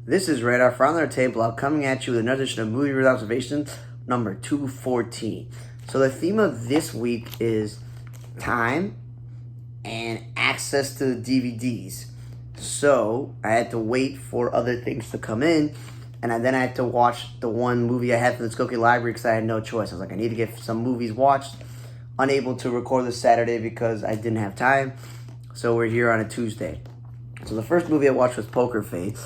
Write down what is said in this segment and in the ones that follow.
This is Radar from their table coming at you with another edition of Movie Review Observation number 214. So the theme of this week is time and access to the DVDs. So I had to wait for other things to come in, and then I had to watch the one movie I had from the Skokie Library because I had no choice. I was like, I need to get some movies watched. Unable to record this Saturday because I didn't have time. So we're here on a Tuesday. So the first movie I watched was Poker Face,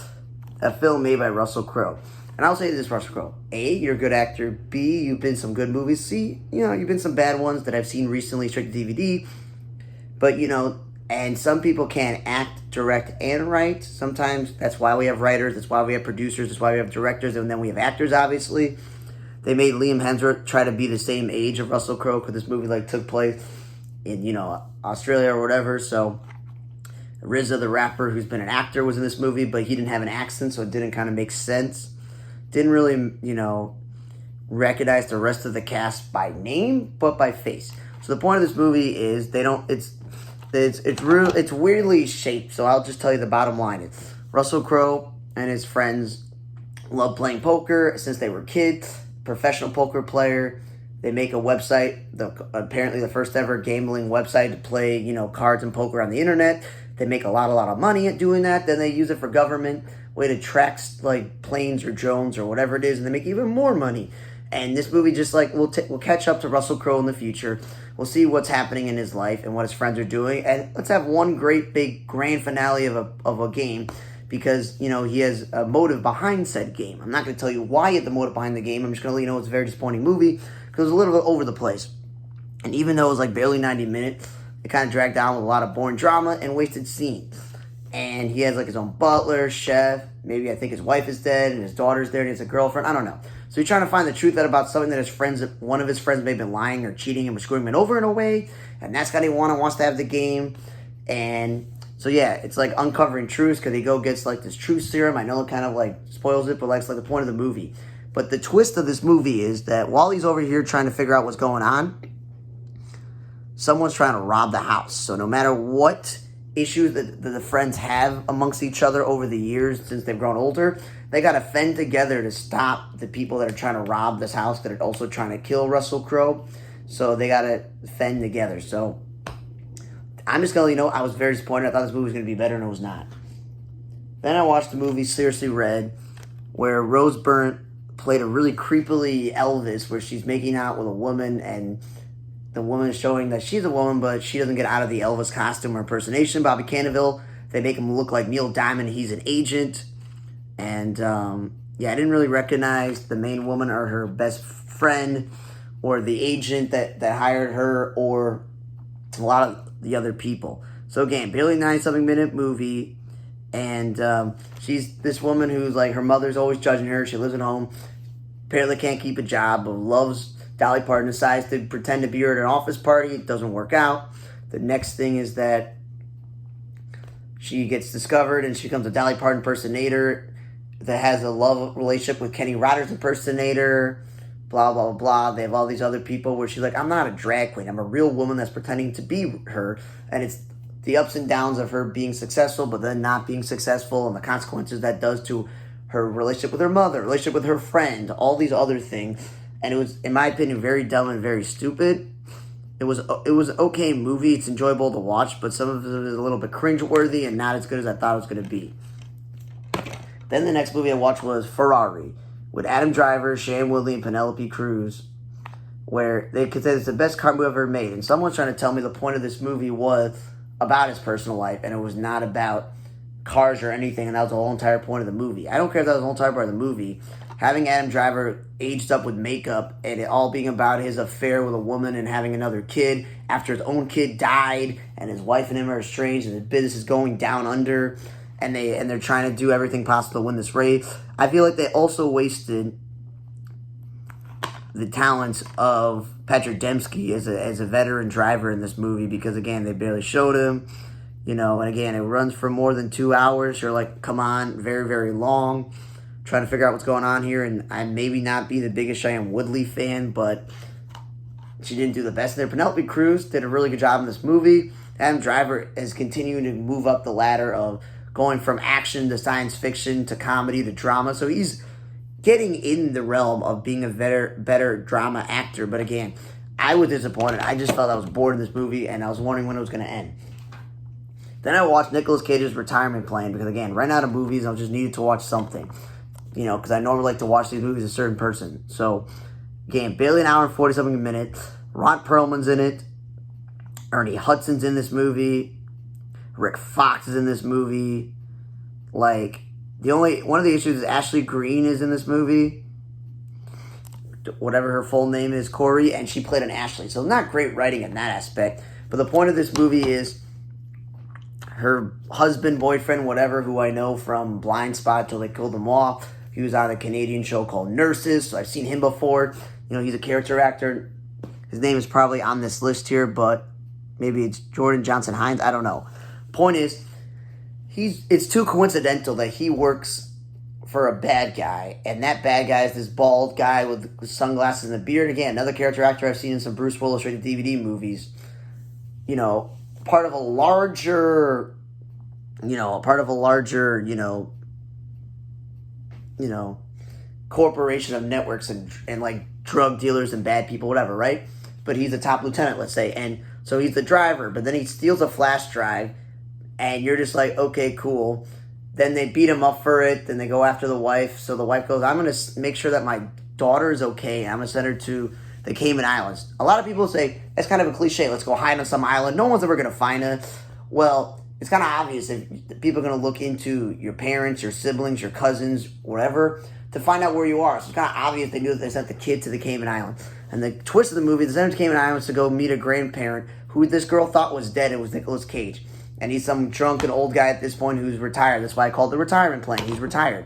a film made by Russell Crowe. And I'll say this, Russell Crowe. A, you're a good actor. B, you've been some good movies. C, you've been some bad ones that I've seen recently straight to DVD. But, and some people can't act, direct, and write. Sometimes that's why we have writers. That's why we have producers. That's why we have directors. And then we have actors, obviously. They made Liam Hemsworth try to be the same age of Russell Crowe because this movie took place in, Australia or whatever. So RZA, the rapper who's been an actor, was in this movie, but he didn't have an accent, so it didn't kind of make sense. Didn't really, recognize the rest of the cast by name, but by face. So the point of this movie is it's weirdly shaped. So I'll just tell you the bottom line. It's Russell Crowe and his friends love playing poker since they were kids. Professional poker player. They make a website, apparently the first ever gambling website to play, cards and poker on the internet. They make a lot of money at doing that. Then they use it for government, way to track planes or drones or whatever it is, and they make even more money. And this movie just we'll catch up to Russell Crowe in the future. We'll see what's happening in his life and what his friends are doing, and let's have one great big grand finale of a game because he has a motive behind said game. I'm not going to tell you why he had the motive behind the game. I'm just going to let you know it's a very disappointing movie because it was a little bit over the place. And even though it was barely 90 minutes, it kind of dragged down with a lot of boring drama and wasted scenes. And he has his own butler, chef, maybe I think his wife is dead and his daughter's there and he has a girlfriend. I don't know. So he's trying to find the truth out about something that one of his friends may have been lying or cheating and screwing him over in a way. And that's got wants to have the game. And so yeah, it's uncovering truths because he gets this truth serum. I know it kind of spoils it, but it's the point of the movie. But the twist of this movie is that while he's over here trying to figure out what's going on, someone's trying to rob the house. So no matter what issues that the friends have amongst each other over the years since they've grown older, they got to fend together to stop the people that are trying to rob this house that are also trying to kill Russell Crowe. So they got to fend together. So I'm just going to I was very disappointed. I thought this movie was going to be better, and it was not. Then I watched the movie Seriously Red, where Rose Byrne played a really creepily Elvis, where she's making out with a woman, and the woman is showing that she's a woman, but she doesn't get out of the Elvis costume or impersonation. Bobby Cannavale, they make him look like Neil Diamond. He's an agent. And, I didn't really recognize the main woman or her best friend or the agent that hired her or a lot of the other people. So, again, barely 90-something minute movie. And she's this woman who's her mother's always judging her. She lives at home. Apparently can't keep a job, but loves Dolly Parton, decides to pretend to be her at an office party. It doesn't work out. The next thing is that she gets discovered and she becomes a Dolly Parton impersonator that has a love relationship with Kenny Rogers impersonator, blah, blah, blah. They have all these other people where she's I'm not a drag queen. I'm a real woman that's pretending to be her. And it's the ups and downs of her being successful but then not being successful and the consequences that does to her relationship with her mother, relationship with her friend, all these other things. And it was, in my opinion, very dumb and very stupid. It was an okay movie. It's enjoyable to watch, but some of it is a little bit cringeworthy and not as good as I thought it was going to be. Then the next movie I watched was Ferrari with Adam Driver, Shailene Woodley, and Penelope Cruz, where they could say it's the best car movie ever made. And someone's trying to tell me the point of this movie was about his personal life, and it was not about cars or anything, and that was the whole entire point of the movie. I don't care if that was the whole entire part of the movie. Having Adam Driver aged up with makeup and it all being about his affair with a woman and having another kid after his own kid died and his wife and him are estranged and his business is going down under and they're trying to do everything possible to win this race. I feel like they also wasted the talents of Patrick Dembski as a veteran driver in this movie because, again, they barely showed him. And again, it runs for more than 2 hours. You're come on, very, very long. Trying to figure out what's going on here, and I maybe not be the biggest Shailene Woodley fan, but she didn't do the best there. Penelope Cruz did a really good job in this movie. Adam Driver is continuing to move up the ladder of going from action to science fiction to comedy to drama. So he's getting in the realm of being a better drama actor. But again, I was disappointed. I just felt I was bored in this movie, and I was wondering when it was going to end. Then I watched Nicolas Cage's retirement plan because, again, ran out of movies. I just needed to watch something, because I normally like to watch these movies a certain person. So, again, barely an hour and 40-something minutes. Ron Perlman's in it. Ernie Hudson's in this movie. Rick Fox is in this movie. One of the issues is Ashley Greene is in this movie. Whatever her full name is, Corey, and she played an Ashley. So not great writing in that aspect. But the point of this movie is her husband, boyfriend, whatever, who I know from Blind Spot till they killed him off. He was on a Canadian show called Nurses, so I've seen him before. He's a character actor. His name is probably on this list here, but maybe it's Jordan Johnson Hines. I don't know. Point is, it's too coincidental that he works for a bad guy, and that bad guy is this bald guy with sunglasses and a beard. Again, another character actor I've seen in some Bruce Willis rated DVD movies. Part of a larger, corporation of networks and like drug dealers and bad people, whatever, right? But he's a top lieutenant, let's say, and so he's the driver, but then he steals a flash drive, and you're just like, okay, cool. Then they beat him up for it, then they go after the wife, so the wife goes, I'm going to make sure that my daughter is okay, and I'm going to send her to the Cayman Islands. A lot of people say, that's kind of a cliche, let's go hide on some island, no one's ever going to find her. Well, it's kind of obvious if people are going to look into your parents, your siblings, your cousins, whatever, to find out where you are. So it's kind of obvious they knew that they sent the kid to the Cayman Islands. And the twist of the movie, they sent him to Cayman Islands to go meet a grandparent who this girl thought was dead. It was Nicolas Cage. And he's some drunken old guy at this point who's retired. That's why I call it the retirement plan. He's retired.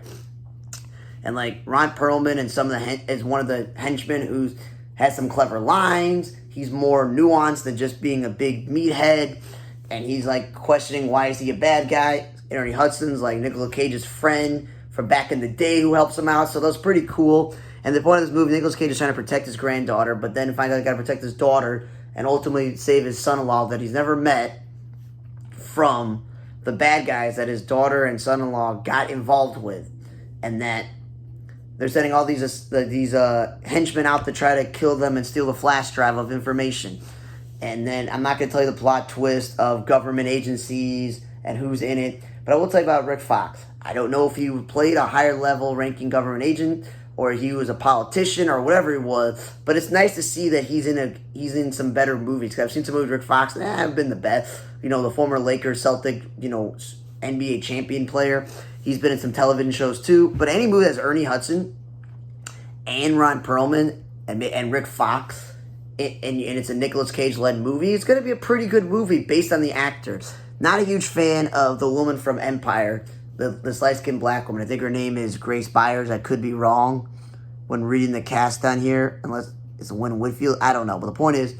And like Ron Perlman and is one of the henchmen who has some clever lines. He's more nuanced than just being a big meathead. And he's like questioning why is he a bad guy. Ernie Hudson's like Nicolas Cage's friend from back in the day who helps him out. So that's pretty cool. And the point of this movie, Nicolas Cage is trying to protect his granddaughter, but then finds out he's got to protect his daughter and ultimately save his son-in-law that he's never met from the bad guys that his daughter and son-in-law got involved with. And that they're sending all these henchmen out to try to kill them and steal the flash drive of information. And then I'm not going to tell you the plot twist of government agencies and who's in it, but I will tell you about Rick Fox. I don't know if he played a higher level ranking government agent or he was a politician or whatever he was, but it's nice to see that he's in some better movies. Cause I've seen some movies with Rick Fox, and haven't been the best. The former Lakers, Celtic, NBA champion player. He's been in some television shows too. But any movie that's Ernie Hudson and Ron Perlman and Rick Fox, and it's a Nicolas Cage-led movie, it's going to be a pretty good movie based on the actors. Not a huge fan of the woman from Empire, the light-skinned black woman. I think her name is Grace Byers. I could be wrong when reading the cast on here, unless it's Wynn Whitfield. I don't know. But the point is,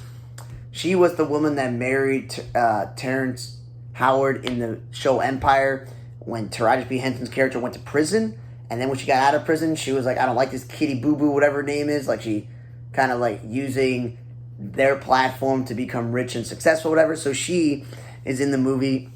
she was the woman that married Terrence Howard in the show Empire when Taraji P. Henson's character went to prison. And then when she got out of prison, she was like, I don't like this Kitty Boo Boo, whatever her name is. Like, she kind of like using their platform to become rich and successful, whatever. So she is in the movie,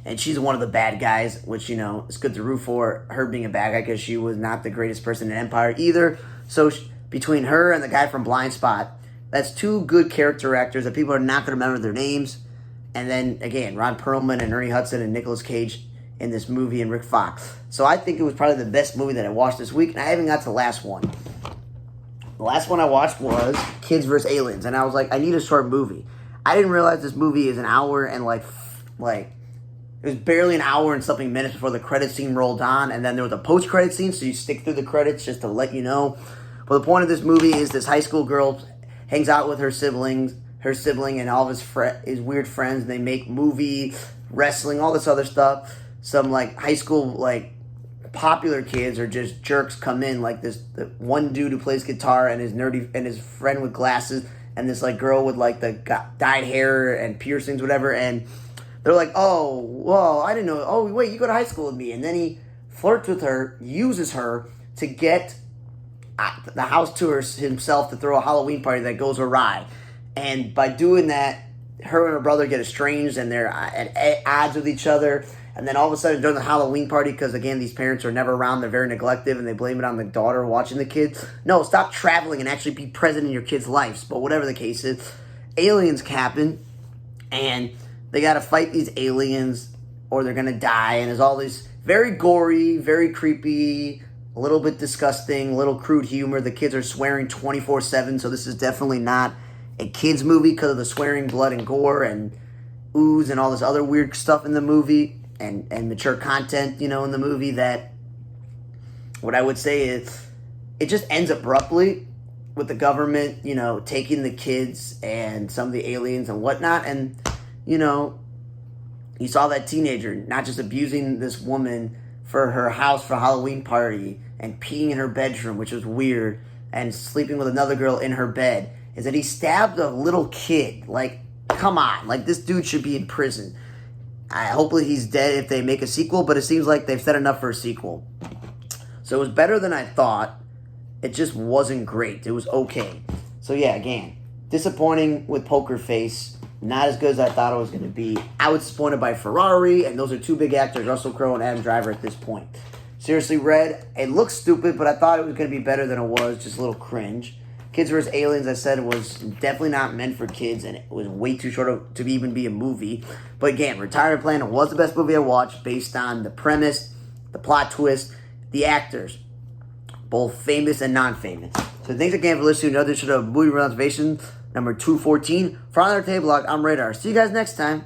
and she's one of the bad guys, which, it's good to root for her being a bad guy because she was not the greatest person in Empire either. So between her and the guy from Blind Spot, that's two good character actors that people are not going to remember their names. And then, again, Ron Perlman and Ernie Hudson and Nicolas Cage in this movie and Rick Fox. So I think it was probably the best movie that I watched this week, and I haven't got to the last one. The last one I watched was Kids vs. Aliens, and I was like, I need a short movie. I didn't realize this movie is an hour and like it was barely an hour and something minutes before the credit scene rolled on, and then there was a post-credit scene, so you stick through the credits just to let you know. But the point of this movie is this high school girl hangs out with her sibling and all of his weird friends, and they make movie, wrestling, all this other stuff. Some like high school like popular kids or just jerks come in, like the one dude who plays guitar and his friend with glasses, and this like girl with like the dyed hair and piercings, whatever, and they're like, oh, whoa, I didn't know. Oh, wait, you go to high school with me. And then he flirts with her, uses her to get the house to himself to throw a Halloween party that goes awry. And by doing that, her and her brother get estranged, and they're at odds with each other. And then all of a sudden during the Halloween party, because again, these parents are never around, they're very neglective, and they blame it on the daughter watching the kids. No, stop traveling and actually be present in your kids' lives. But whatever the case is, aliens happen, and they got to fight these aliens or they're going to die. And there's all these very gory, very creepy, a little bit disgusting, a little crude humor. The kids are swearing 24/7, so this is definitely not a kid's movie because of the swearing, blood, and gore, and ooze, and all this other weird stuff in the movie, and mature content, in the movie that, what I would say is, it just ends abruptly with the government, taking the kids and some of the aliens and whatnot, and, you saw that teenager not just abusing this woman for her house for a Halloween party and peeing in her bedroom, which was weird, and sleeping with another girl in her bed, is that he stabbed a little kid. Like, come on. Like, this dude should be in prison. Hopefully he's dead if they make a sequel, but it seems like they've said enough for a sequel. So it was better than I thought. It just wasn't great. It was okay. So yeah, again, disappointing with Poker Face. Not as good as I thought it was going to be. I was disappointed by Ferrari, and those are two big actors, Russell Crowe and Adam Driver, at this point. Seriously, Red, it looks stupid, but I thought it was going to be better than it was. Just a little cringe. Kids vs. Aliens, I said, was definitely not meant for kids, and it was way too short to even be a movie. But again, Retirement Plan was the best movie I watched based on the premise, the plot twist, the actors, both famous and non-famous. So thanks again for listening to another edition of Movie Reservation number 214. For Another Table Lock, I'm Radar. See you guys next time.